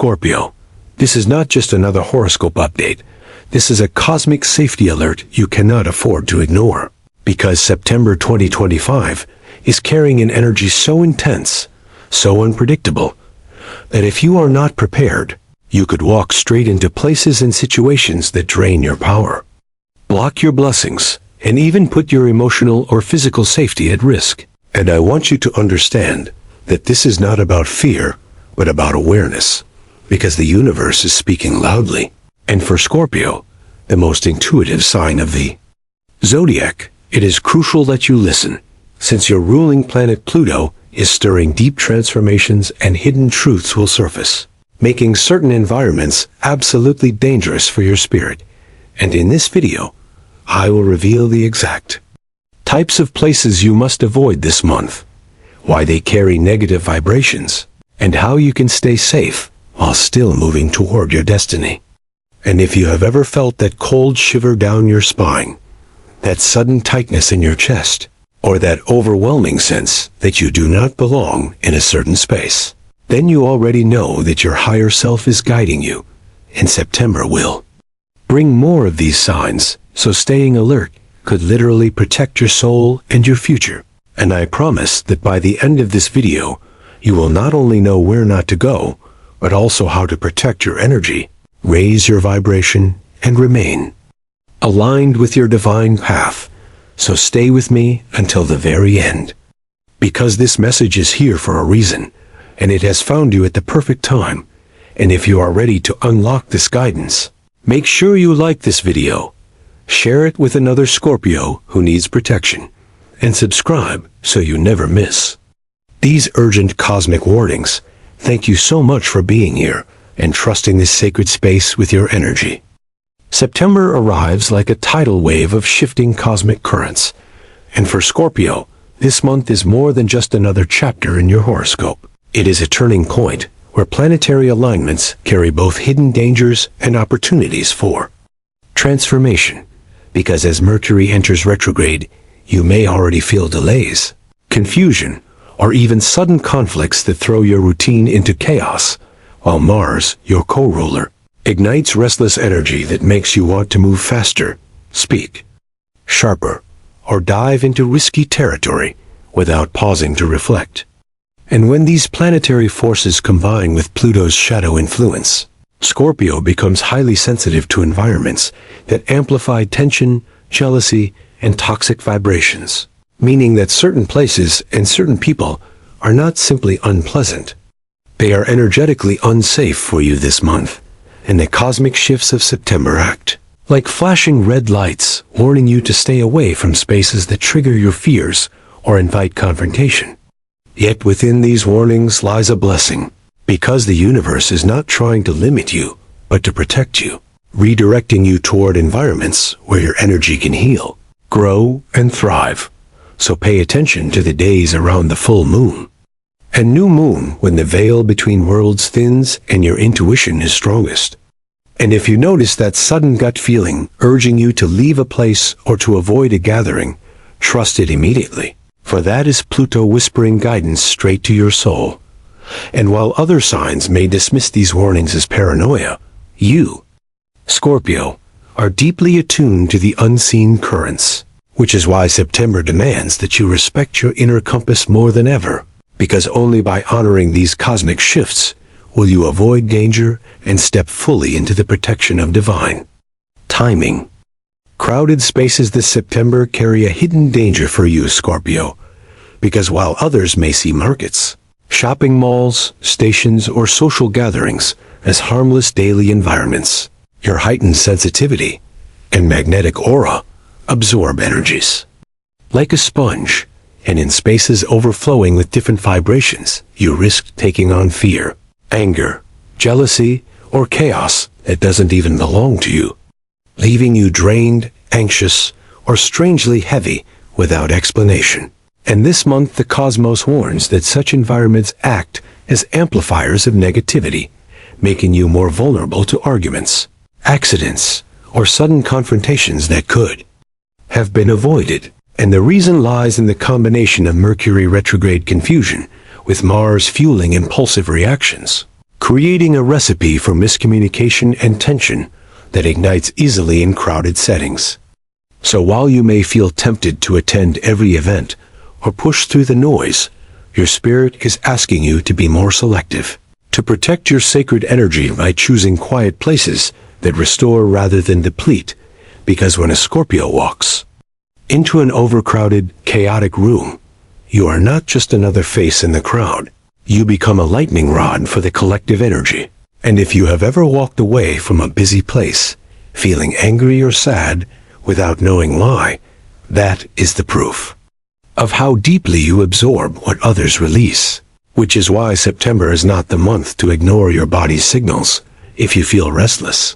Scorpio, this is not just another horoscope update. This is a cosmic safety alert you cannot afford to ignore. Because September 2025 is carrying an energy so intense, so unpredictable, that if you are not prepared, you could walk straight into places and situations that drain your power, block your blessings, and even put your emotional or physical safety at risk. And I want you to understand that this is not about fear, but about awareness, because the universe is speaking loudly. And for Scorpio, the most intuitive sign of the zodiac, it is crucial that you listen, since your ruling planet Pluto is stirring deep transformations and hidden truths will surface, making certain environments absolutely dangerous for your spirit. And in this video, I will reveal the exact types of places you must avoid this month, why they carry negative vibrations, and how you can stay safe while still moving toward your destiny. And if you have ever felt that cold shiver down your spine, that sudden tightness in your chest, or that overwhelming sense that you do not belong in a certain space, then you already know that your higher self is guiding you, and September will bring more of these signs, so staying alert could literally protect your soul and your future. And I promise that by the end of this video, you will not only know where not to go, but also how to protect your energy, raise your vibration, and remain aligned with your divine path. So stay with me until the very end, because this message is here for a reason, and it has found you at the perfect time. And if you are ready to unlock this guidance, make sure you like this video, share it with another Scorpio who needs protection, and subscribe so you never miss these urgent cosmic warnings. Thank you so much for being here and trusting this sacred space with your energy. September arrives like a tidal wave of shifting cosmic currents. And for Scorpio, this month is more than just another chapter in your horoscope. It is a turning point where planetary alignments carry both hidden dangers and opportunities for transformation. Because as Mercury enters retrograde, you may already feel delays, confusion, or even sudden conflicts that throw your routine into chaos, while Mars, your co-ruler, ignites restless energy that makes you want to move faster, speak sharper, or dive into risky territory without pausing to reflect. And when these planetary forces combine with Pluto's shadow influence, Scorpio becomes highly sensitive to environments that amplify tension, jealousy, and toxic vibrations, meaning that certain places and certain people are not simply unpleasant. They are energetically unsafe for you this month. And the cosmic shifts of September act like flashing red lights, warning you to stay away from spaces that trigger your fears or invite confrontation. Yet within these warnings lies a blessing, because the universe is not trying to limit you, but to protect you, redirecting you toward environments where your energy can heal, grow, and thrive. So pay attention to the days around the full moon and new moon, when the veil between worlds thins and your intuition is strongest. And if you notice that sudden gut feeling urging you to leave a place or to avoid a gathering, trust it immediately, for that is Pluto whispering guidance straight to your soul. And while other signs may dismiss these warnings as paranoia, you, Scorpio, are deeply attuned to the unseen currents, which is why September demands that you respect your inner compass more than ever. Because only by honoring these cosmic shifts will you avoid danger and step fully into the protection of divine timing. Crowded spaces this September carry a hidden danger for you, Scorpio, because while others may see markets, shopping malls, stations, or social gatherings as harmless daily environments, your heightened sensitivity and magnetic aura absorb energies like a sponge. And in spaces overflowing with different vibrations, you risk taking on fear, anger, jealousy, or chaos that doesn't even belong to you, leaving you drained, anxious, or strangely heavy without explanation. And this month the cosmos warns that such environments act as amplifiers of negativity, making you more vulnerable to arguments, accidents, or sudden confrontations that could have been avoided. And the reason lies in the combination of Mercury retrograde confusion with Mars fueling impulsive reactions, creating a recipe for miscommunication and tension that ignites easily in crowded settings. So while you may feel tempted to attend every event or push through the noise, your spirit is asking you to be more selective, to protect your sacred energy by choosing quiet places that restore rather than deplete, because when a Scorpio walks into an overcrowded, chaotic room, you are not just another face in the crowd. You become a lightning rod for the collective energy. And if you have ever walked away from a busy place, feeling angry or sad without knowing why, that is the proof of how deeply you absorb what others release. Which is why September is not the month to ignore your body's signals. If you feel restless,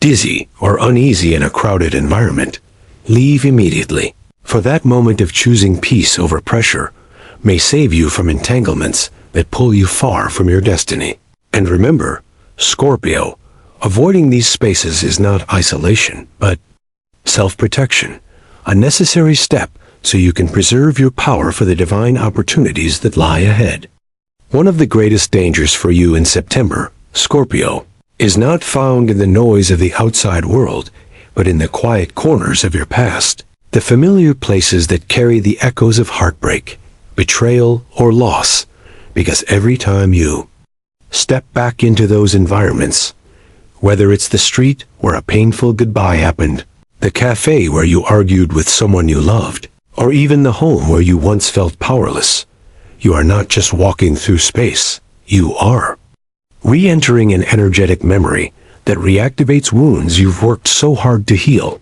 dizzy, or uneasy in a crowded environment, leave immediately. For that moment of choosing peace over pressure may save you from entanglements that pull you far from your destiny. And remember, Scorpio, avoiding these spaces is not isolation, but self-protection, a necessary step so you can preserve your power for the divine opportunities that lie ahead. One of the greatest dangers for you in September, Scorpio, is not found in the noise of the outside world, but in the quiet corners of your past, the familiar places that carry the echoes of heartbreak, betrayal, or loss, because every time you step back into those environments, whether it's the street where a painful goodbye happened, the cafe where you argued with someone you loved, or even the home where you once felt powerless, you are not just walking through space, you are re-entering an energetic memory that reactivates wounds you've worked so hard to heal.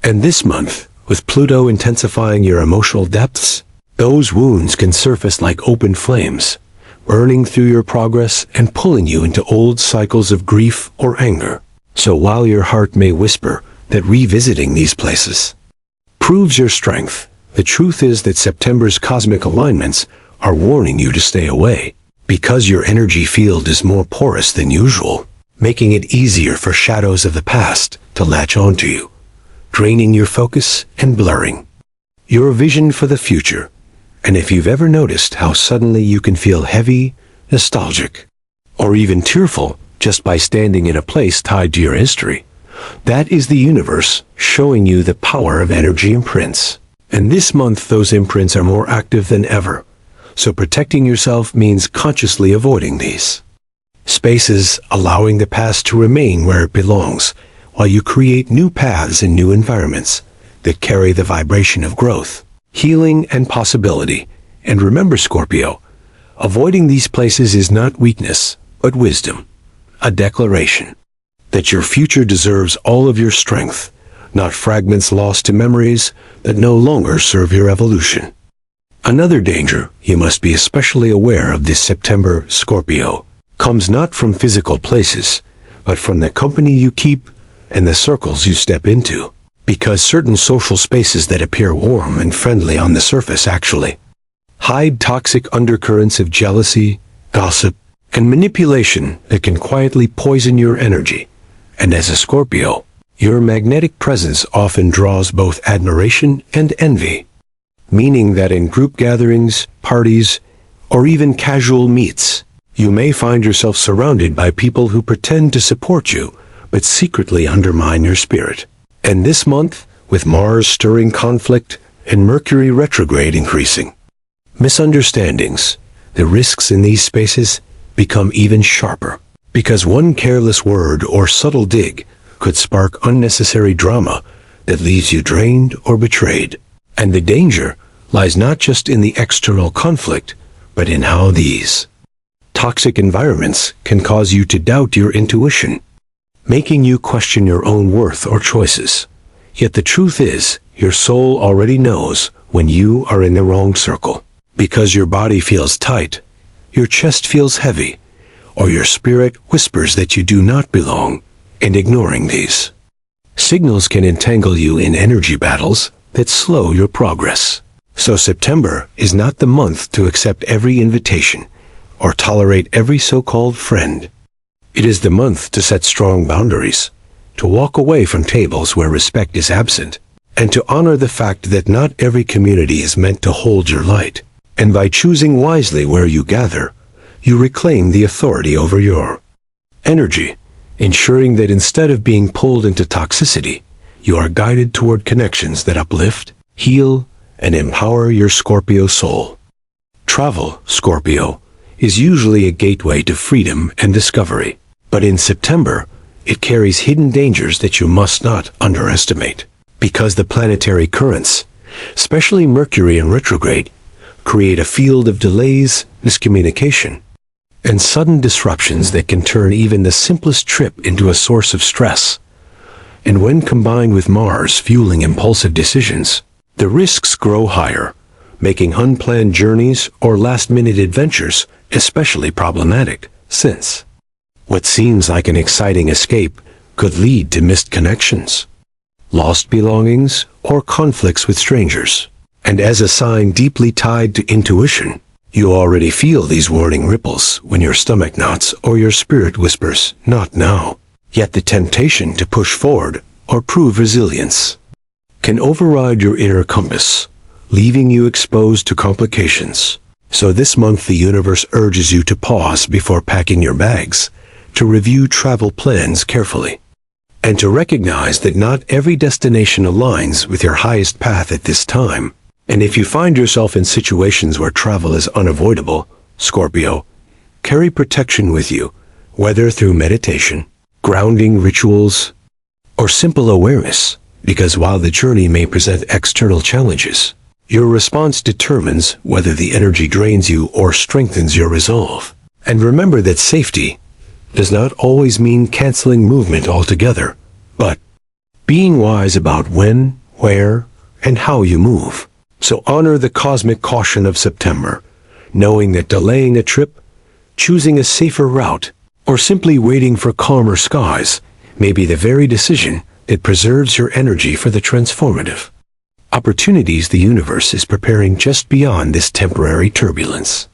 And this month, with Pluto intensifying your emotional depths, those wounds can surface like open flames, burning through your progress and pulling you into old cycles of grief or anger. So while your heart may whisper that revisiting these places proves your strength, the truth is that September's cosmic alignments are warning you to stay away, because your energy field is more porous than usual, making it easier for shadows of the past to latch onto you, draining your focus and blurring your vision for the future. And if you've ever noticed how suddenly you can feel heavy, nostalgic, or even tearful just by standing in a place tied to your history, that is the universe showing you the power of energy imprints. And this month those imprints are more active than ever, so protecting yourself means consciously avoiding these spaces, allowing the past to remain where it belongs, while you create new paths and new environments that carry the vibration of growth, healing, and possibility. And remember, Scorpio, avoiding these places is not weakness, but wisdom, a declaration that your future deserves all of your strength, not fragments lost to memories that no longer serve your evolution. Another danger you must be especially aware of this September, Scorpio, comes not from physical places, but from the company you keep and the circles you step into. Because certain social spaces that appear warm and friendly on the surface actually hide toxic undercurrents of jealousy, gossip, and manipulation that can quietly poison your energy. And as a Scorpio, your magnetic presence often draws both admiration and envy, meaning that in group gatherings, parties, or even casual meets, you may find yourself surrounded by people who pretend to support you, but secretly undermine your spirit. And this month, with Mars stirring conflict and Mercury retrograde increasing misunderstandings, the risks in these spaces become even sharper, because one careless word or subtle dig could spark unnecessary drama that leaves you drained or betrayed. And the danger lies not just in the external conflict, but in how these toxic environments can cause you to doubt your intuition, making you question your own worth or choices. Yet the truth is, your soul already knows when you are in the wrong circle, because your body feels tight, your chest feels heavy, or your spirit whispers that you do not belong. And ignoring these signals can entangle you in energy battles that slow your progress. So September is not the month to accept every invitation or tolerate every so-called friend. It is the month to set strong boundaries, to walk away from tables where respect is absent, and to honor the fact that not every community is meant to hold your light. And by choosing wisely where you gather, you reclaim the authority over your energy, ensuring that instead of being pulled into toxicity, you are guided toward connections that uplift, heal, and empower your Scorpio soul. Travel, Scorpio, is usually a gateway to freedom and discovery, but in September, it carries hidden dangers that you must not underestimate, because the planetary currents, especially Mercury in retrograde, create a field of delays, miscommunication, and sudden disruptions that can turn even the simplest trip into a source of stress. And when combined with Mars fueling impulsive decisions, the risks grow higher, making unplanned journeys or last-minute adventures especially problematic, since what seems like an exciting escape could lead to missed connections, lost belongings, or conflicts with strangers. And as a sign deeply tied to intuition, you already feel these warning ripples when your stomach knots or your spirit whispers, "Not now." Yet the temptation to push forward or prove resilience can override your inner compass, leaving you exposed to complications. So this month the universe urges you to pause before packing your bags, to review travel plans carefully, and to recognize that not every destination aligns with your highest path at this time. And if you find yourself in situations where travel is unavoidable, Scorpio, carry protection with you, whether through meditation, grounding rituals, or simple awareness, because while the journey may present external challenges, your response determines whether the energy drains you or strengthens your resolve. And remember that safety does not always mean canceling movement altogether, but being wise about when, where, and how you move. So honor the cosmic caution of September, knowing that delaying a trip, choosing a safer route, or simply waiting for calmer skies may be the very decision that preserves your energy for the transformative opportunities the universe is preparing just beyond this temporary turbulence.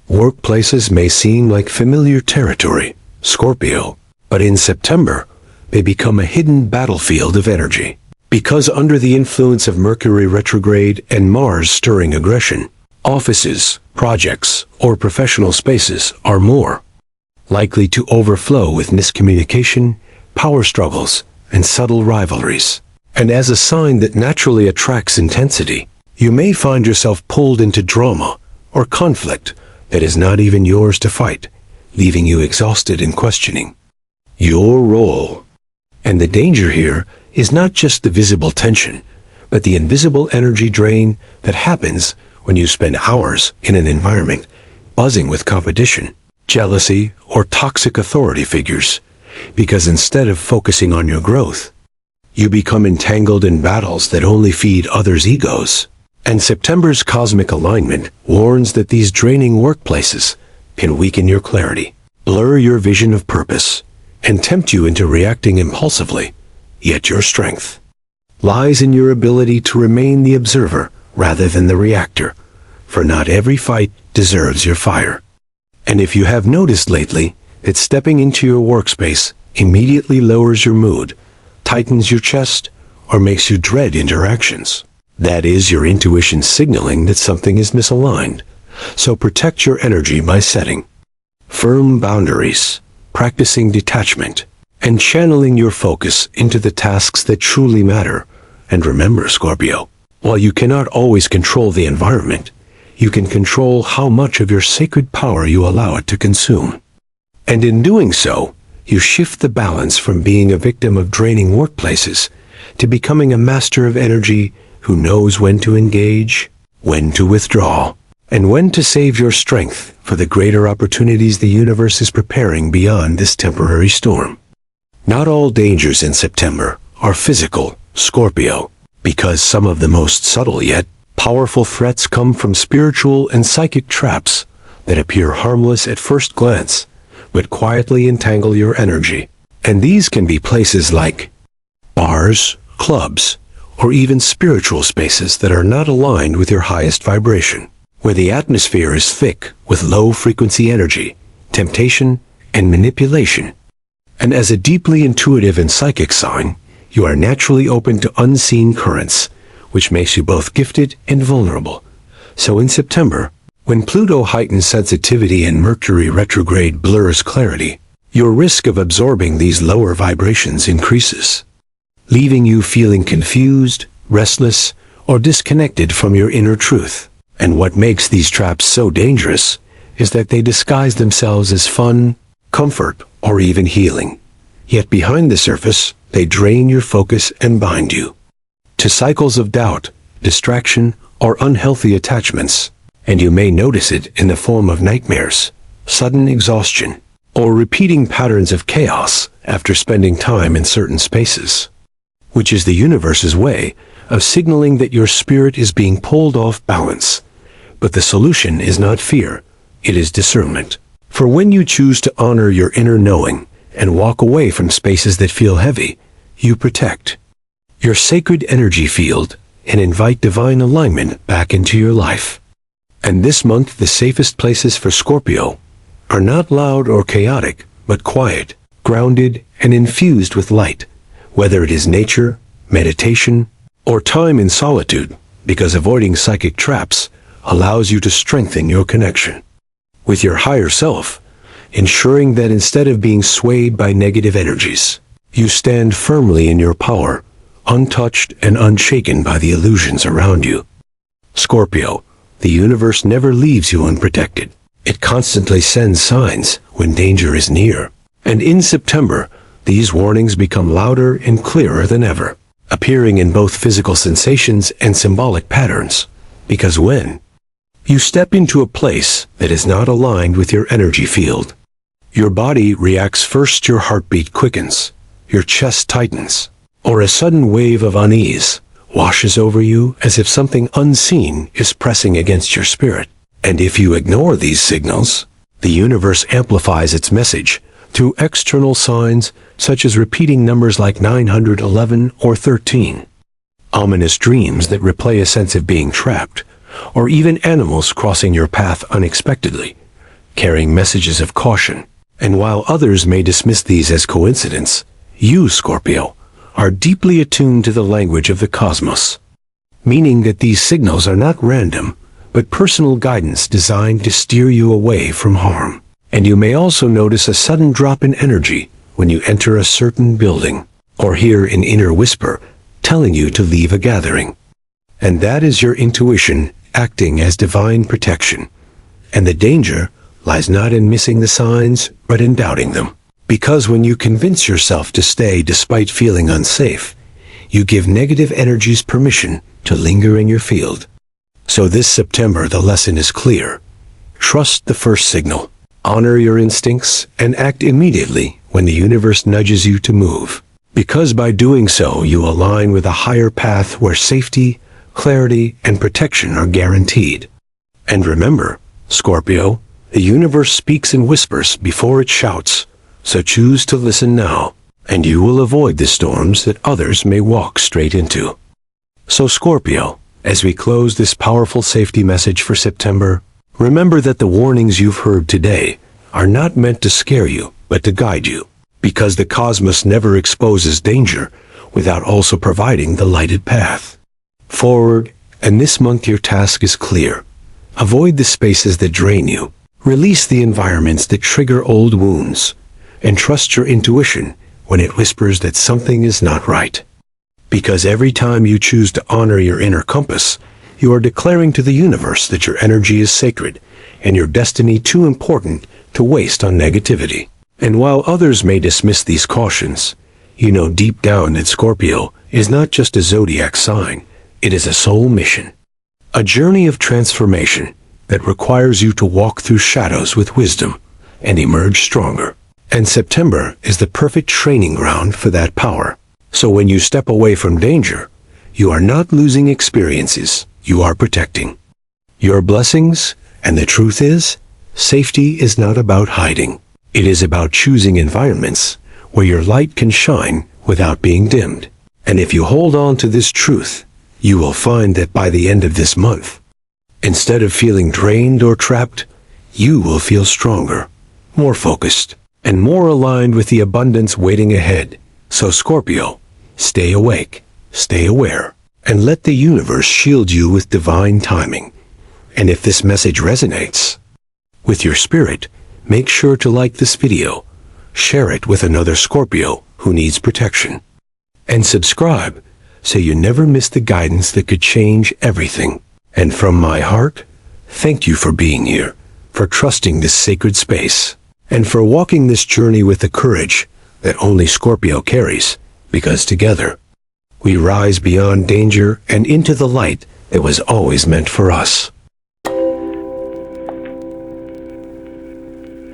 Workplaces may seem like familiar territory, Scorpio, but in September, they become a hidden battlefield of energy. Because under the influence of Mercury retrograde and Mars stirring aggression, offices, projects, or professional spaces are more likely to overflow with miscommunication, power struggles, and subtle rivalries. And as a sign that naturally attracts intensity, you may find yourself pulled into drama or conflict that is not even yours to fight, leaving you exhausted and questioning your role. And the danger here is not just the visible tension, but the invisible energy drain that happens when you spend hours in an environment buzzing with competition, jealousy, or toxic authority figures, because instead of focusing on your growth, you become entangled in battles that only feed others' egos. And September's cosmic alignment warns that these draining workplaces can weaken your clarity, blur your vision of purpose, and tempt you into reacting impulsively. Yet your strength lies in your ability to remain the observer rather than the reactor, for not every fight deserves your fire. And if you have noticed lately that stepping into your workspace immediately lowers your mood, tightens your chest, or makes you dread interactions, that is your intuition signaling that something is misaligned. So protect your energy by setting firm boundaries, practicing detachment, and channeling your focus into the tasks that truly matter. And remember, Scorpio, while you cannot always control the environment, you can control how much of your sacred power you allow it to consume. And in doing so, you shift the balance from being a victim of draining workplaces to becoming a master of energy who knows when to engage, when to withdraw, and when to save your strength for the greater opportunities the universe is preparing beyond this temporary storm. Not all dangers in September are physical, Scorpio, because some of the most subtle yet powerful threats come from spiritual and psychic traps that appear harmless at first glance, but quietly entangle your energy. And these can be places like bars, clubs, or even spiritual spaces that are not aligned with your highest vibration, where the atmosphere is thick with low-frequency energy, temptation, and manipulation. And as a deeply intuitive and psychic sign, you are naturally open to unseen currents, which makes you both gifted and vulnerable. So in September, When Pluto heightens sensitivity and Mercury retrograde blurs clarity, your risk of absorbing these lower vibrations increases, leaving you feeling confused, restless, or disconnected from your inner truth. And what makes these traps so dangerous is that they disguise themselves as fun, comfort, or even healing. Yet behind the surface, they drain your focus and bind you to cycles of doubt, distraction, or unhealthy attachments. And you may notice it in the form of nightmares, sudden exhaustion, or repeating patterns of chaos after spending time in certain spaces, which is the universe's way of signaling that your spirit is being pulled off balance. But the solution is not fear, it is discernment. For when you choose to honor your inner knowing and walk away from spaces that feel heavy, you protect your sacred energy field and invite divine alignment back into your life. And this month, the safest places for Scorpio are not loud or chaotic, but quiet, grounded, and infused with light, whether it is nature, meditation, or time in solitude, because avoiding psychic traps allows you to strengthen your connection with your higher self, ensuring that instead of being swayed by negative energies, you stand firmly in your power, untouched and unshaken by the illusions around you. Scorpio, the universe never leaves you unprotected. It constantly sends signs when danger is near. And in September, these warnings become louder and clearer than ever, appearing in both physical sensations and symbolic patterns. Because when you step into a place that is not aligned with your energy field, your body reacts first. Your heartbeat quickens, your chest tightens, or a sudden wave of unease washes over you as if something unseen is pressing against your spirit. And if you ignore these signals, the universe amplifies its message through external signs such as repeating numbers like 911 or 13, ominous dreams that replay a sense of being trapped, or even animals crossing your path unexpectedly, carrying messages of caution. And while others may dismiss these as coincidence, you, Scorpio, are deeply attuned to the language of the cosmos, meaning that these signals are not random, but personal guidance designed to steer you away from harm. And you may also notice a sudden drop in energy when you enter a certain building, or hear an inner whisper telling you to leave a gathering. And that is your intuition acting as divine protection. And the danger lies not in missing the signs, but in doubting them. Because when you convince yourself to stay despite feeling unsafe, you give negative energies permission to linger in your field. So this September, the lesson is clear. Trust the first signal. Honor your instincts and act immediately when the universe nudges you to move. Because by doing so, you align with a higher path where safety, clarity, and protection are guaranteed. And remember, Scorpio, the universe speaks in whispers before it shouts. So choose to listen now, and you will avoid the storms that others may walk straight into. So Scorpio, as we close this powerful safety message for September, remember that the warnings you've heard today are not meant to scare you, but to guide you. Because the cosmos never exposes danger without also providing the lighted path forward. And this month your task is clear. Avoid the spaces that drain you. Release the environments that trigger old wounds. And trust your intuition when it whispers that something is not right. Because every time you choose to honor your inner compass, you are declaring to the universe that your energy is sacred and your destiny too important to waste on negativity. And while others may dismiss these cautions, you know deep down that Scorpio is not just a zodiac sign, it is a soul mission. A journey of transformation that requires you to walk through shadows with wisdom and emerge stronger. And September is the perfect training ground for that power. So when you step away from danger, you are not losing experiences, you are protecting your blessings. And the truth is, safety is not about hiding. It is about choosing environments where your light can shine without being dimmed. And if you hold on to this truth, you will find that by the end of this month, instead of feeling drained or trapped, you will feel stronger, more focused, and more aligned with the abundance waiting ahead. So Scorpio, stay awake, stay aware, and let the universe shield you with divine timing. And if this message resonates with your spirit, make sure to like this video, share it with another Scorpio who needs protection, and subscribe so you never miss the guidance that could change everything. And from my heart, thank you for being here, for trusting this sacred space, and for walking this journey with the courage that only Scorpio carries, because together, we rise beyond danger and into the light that was always meant for us.